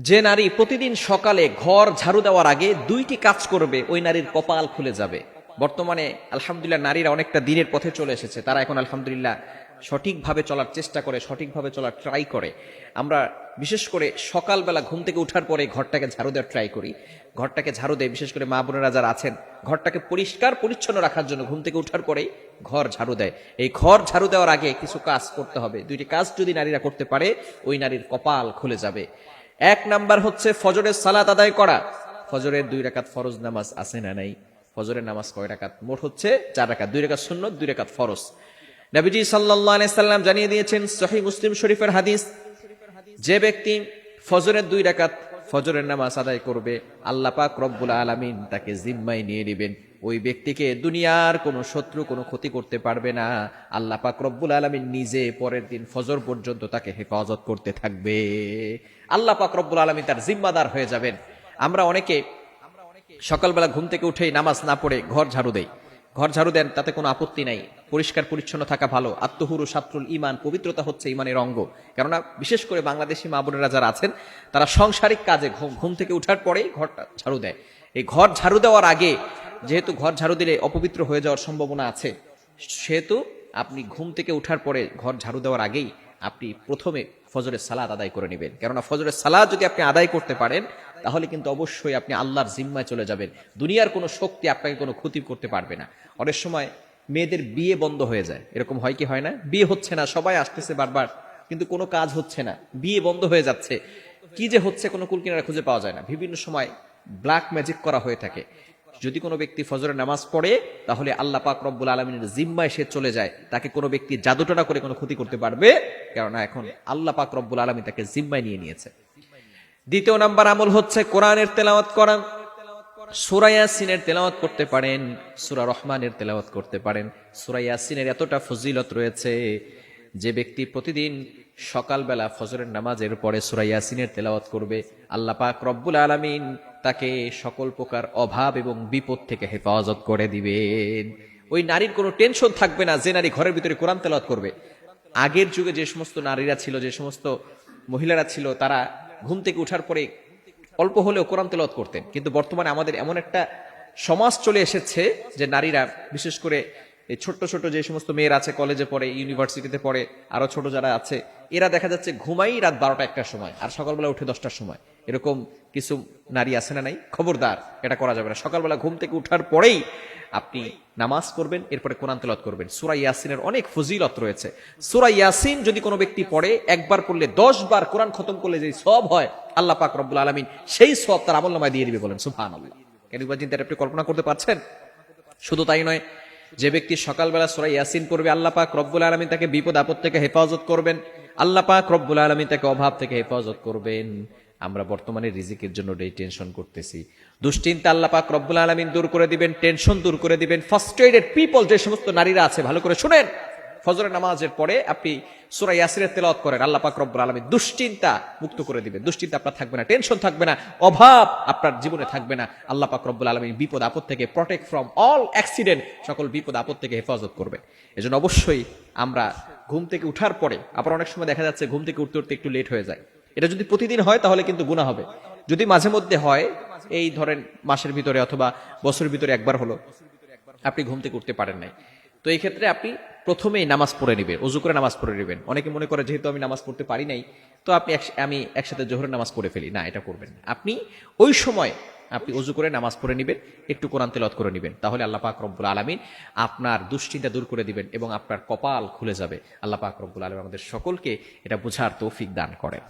যে নারী প্রতিদিন সকালে ঘর ঝাড়ু দেওয়ার আগে দুইটি কাজ করবে ওই নারীর কপাল খুলে যাবে। বর্তমানে আলহামদুলিল্লাহ নারীরা অনেকটা দিনের পথে চলে এসেছে, তারা এখন আলহামদুলিল্লাহ সঠিকভাবে চলার চেষ্টা করে, সঠিকভাবে চলার ট্রাই করে। আমরা বিশেষ করে সকালবেলা ঘুম থেকে ওঠার পরে ঘরটাকে ঝাড়ু দেওয়ার ট্রাই করি, ঘরটাকে ঝাড়ু দেয়। বিশেষ করে মা বোনেরা যারা আছেন ঘরটাকে পরিষ্কার পরিচ্ছন্ন রাখার জন্য ঘুম থেকে ওঠার পরেই ঘর ঝাড়ু দেয়। এই ঘর ঝাড়ু দেওয়ার আগে কিছু কাজ করতে হবে। দুইটি কাজ যদি নারীরা করতে পারে ওই নারীর কপাল খুলে যাবে। এক নাম্বার হচ্ছে ফজরের সালাত আদায় করা। ফজরের 2 রাকাত ফরজ নামাজ আছে না নাই? ফজরের নামাজ কয় রাকাত? মোট হচ্ছে 4 রাকাত, 2 রাকাত সুন্নত, 2 রাকাত ফরজ। নবীজি সাল্লাল্লাহু আলাইহি সাল্লাম জানিয়ে দিয়েছেন, সহিহ মুসলিম শরীফের হাদিস, যে ব্যক্তি ফজরের 2 রাকাত ফজরের নামাজ আদায় করবে, আল্লাহ পাক রব্বুল আলামিন তাকে জিম্মায় নিয়ে নেবেন। ওই ব্যক্তিকে দুনিয়ার কোনো শত্রু কোনো ক্ষতি করতে পারবে না। আল্লাহ পাক রব্বুল আলামিন নিজে পরের দিন ফজর পর্যন্ত তাকে হেফাজত করতে থাকবে। আল্লাহ পাক রব্বুল আলামিন তার জিম্মাদার হয়ে যাবেন। আমরা অনেকে সকালবেলা ঘুম থেকে উঠেই নামাজ না পড়ে ঘর ঝাড়ু দেই। ঘর ঝাড়ু দেন, তাতে কোনো আপত্তি নাই, পরিষ্কার পরিচ্ছন্ন থাকা ভালো। আত্মহুরু সাত্রুল ইমান, পবিত্রতা হচ্ছে ইমানের অঙ্গ। কেননা বিশেষ করে বাংলাদেশি মা বোনেরা যারা আছেন তারা সাংসারিক কাজে ঘুম থেকে উঠার পরেই ঘরটা ঝাড়ু দেয়। এই ঘর ঝাড়ু দেওয়ার আগে, যেহেতু ঘর ঝাড়ু দিলে অপবিত্র হয়ে যাওয়ার সম্ভাবনা আছে, সেহেতু আপনি ঘুম থেকে উঠার পরে ঘর ঝাড়ু দেওয়ার আগেই আপনি প্রথমে ফজরের সালাত আদায় করে নেবেন। কেননা ফজরের সালাত যদি আপনি আদায় করতে পারেন তাহলে কিন্তু অবশ্যই আপনি আল্লাহর জিম্মায় চলে যাবেন। দুনিয়ার কোনো শক্তি আপনাকে কোনো ক্ষতি করতে পারবে না। অনেক সময় মেয়েদের বিয়ে বন্ধ হয়ে যায়, এরকম হয় কি হয় না? বিয়ে হচ্ছে না, সবাই আসতেছে বারবার, কিন্তু কোনো কাজ হচ্ছে না, বিয়ে বন্ধ হয়ে যাচ্ছে। কি যে হচ্ছে কোনো কুলকিনারা খুঁজে পাওয়া যায় না। বিভিন্ন সময় ব্ল্যাক ম্যাজিক করা হয়ে থাকে। যদি কোনো ব্যক্তি ফজরের নামাজ পড়ে তাহলে আল্লাহ পাক রব্বুল আলামিনের জিম্মায় সে চলে যায়, তাকে কোনো ব্যক্তি জাদুটনা করে কোনো ক্ষতি করতে পারবে, কেননা এখন আল্লাহ পাক রব্বুল আলামিন তাকে জিম্মায় নিয়ে নিয়েছে। দ্বিতীয় নাম্বার আমল হচ্ছে কোরআনের তেলাওয়াত করা। সূরা ইয়াসিনের তেলাওয়াত করতে পারেন, সূরা রহমানের তেলাওয়াত করতে পারেন। সূরা ইয়াসিনের এতটা ফজিলত রয়েছে, যে ব্যক্তি প্রতিদিন সকালবেলা ফজরের নামাজের পরে সূরা ইয়াসিনের তেলাওয়াত করবে, আল্লাহ পাক রব্বুল আলামিন তাকে সকল প্রকার অভাব এবং বিপদ থেকে হেফাজত করে দিবেন। ওই নারীর কোনো টেনশন থাকবে না যে নারী ঘরের ভিতরে কোরআন তেলাওয়াত করবে। আগের যুগে যে সমস্ত নারীরা ছিল, যে সমস্ত মহিলারা ছিল, তারা ঘুম থেকে উঠার পরে অল্প হলেও কোরআন তেলাওয়াত করতেন। কিন্তু বর্তমানে আমাদের এমন একটা সমাজ চলে এসেছে যে নারীরা, বিশেষ করে এই ছোট্ট ছোট যে সমস্ত মেয়েরা আছে, কলেজে পড়ে, ইউনিভার্সিটিতে পড়ে, আরো ছোট যারা আছে, এরা দেখা যাচ্ছে ঘুমাই রাত 12টা-1টার সময় আর সকালবেলা উঠে 10টার সময়। এরকম কিছু নারী আছে না নাই? খবরদার, এটা করা যাবে না। সকালবেলা ঘুম থেকে উঠার পরেই আপনি নামাজ করবেন, এরপরে কোরআন তেলাওয়াত করবেন। সূরা ইয়াসিনের অনেক ফজিলত রয়েছে। সূরা ইয়াসিন যদি কোনো ব্যক্তি পড়ে, একবার পড়লে 10 বার কোরআন খতম করলে যে সওয়াব হয়, আল্লাহ পাক রব্বুল আলামিন সেই সওয়াব তার আমলনামায় দিয়ে দিবে। বলেন সুবহানাল্লাহ। কেন চিন্তা আপনি কল্পনা করতে পারছেন? শুধু তাই নয়, যে ব্যক্তি সকালবেলা সূরা ইয়াসিন পড়বে, আল্লাহ পাক রব্বুল আলামিন তাকে বিপদ আপদ থেকে হেফাজত করবেন। আল্লাহ পাক রব্বুল আলামিন তাকে অভাব থেকে হেফাজত করবেন। আমরা বর্তমানে রিজিকের জন্য টেনশন করতেছি, দুশ্চিন্তা আল্লাহ পাক রব্বুল আলামিন দূর করে দিবেন, টেনশন দূর করে দিবেন। ফার্স্ট্রেটেড পিপল যে সমস্ত নারীরা আছে, ভালো করে শুনেন, ফজরের নামাজের পরে আপনি সূরা ইয়াসিনের তেলাওয়াত করেন, আল্লাহ পাক রব্বুল আলামিন দুশ্চিন্তা মুক্ত করে দিবেন। দুশ্চিন্তা আপনার থাকবে না, টেনশন থাকবে না, অভাব আপনার জীবনে থাকবে না। আল্লাহ পাক রব্বুল আলামিন বিপদ আপদ থেকে, প্রটেক্ট ফ্রম অল অ্যাক্সিডেন্ট, সকল বিপদ আপদ থেকে হেফাজত করবে। এজন্য অবশ্যই আমরা ঘুম থেকে উঠার পরে, আবার অনেক সময় দেখা যাচ্ছে ঘুম থেকে উঠতে উঠতে একটু লেট হয়ে যায়, এটা যদি প্রতিদিন হয় তাহলে কিন্তু গুনাহ হবে। যদি মাঝে মধ্যে হয়, এই ধরেন মাসের ভিতরে অথবা বছরের ভিতরে একবার হলো আপনি ঘুম থেকে উঠতে পারেন নাই, তো এই ক্ষেত্রে আপনি প্রথমেই নামাজ পড়ে নেবেন, ওযু করে নামাজ পড়ে নেবেন। অনেকে মনে করে যেহেতু আমি নামাজ পড়তে পারি নাই, তো আমি একসাথে জোহরের নামাজ পড়ে ফেলি। না, এটা করবেন না। আপনি ওই সময় আপনি ওযু করে নামাজ পড়ে নেবেন, একটু কোরআন তেলাওয়াত করে নেবেন, তাহলে আল্লাহ পাক রব্বুল আলামিন আপনার দুশ্চিন্তা দূর করে দিবেন এবং আপনার কপাল খুলে যাবে। আল্লাহ পাক রব্বুল আলামিন আমাদের সকলকে এটা বোঝার তৌফিক দান করেন।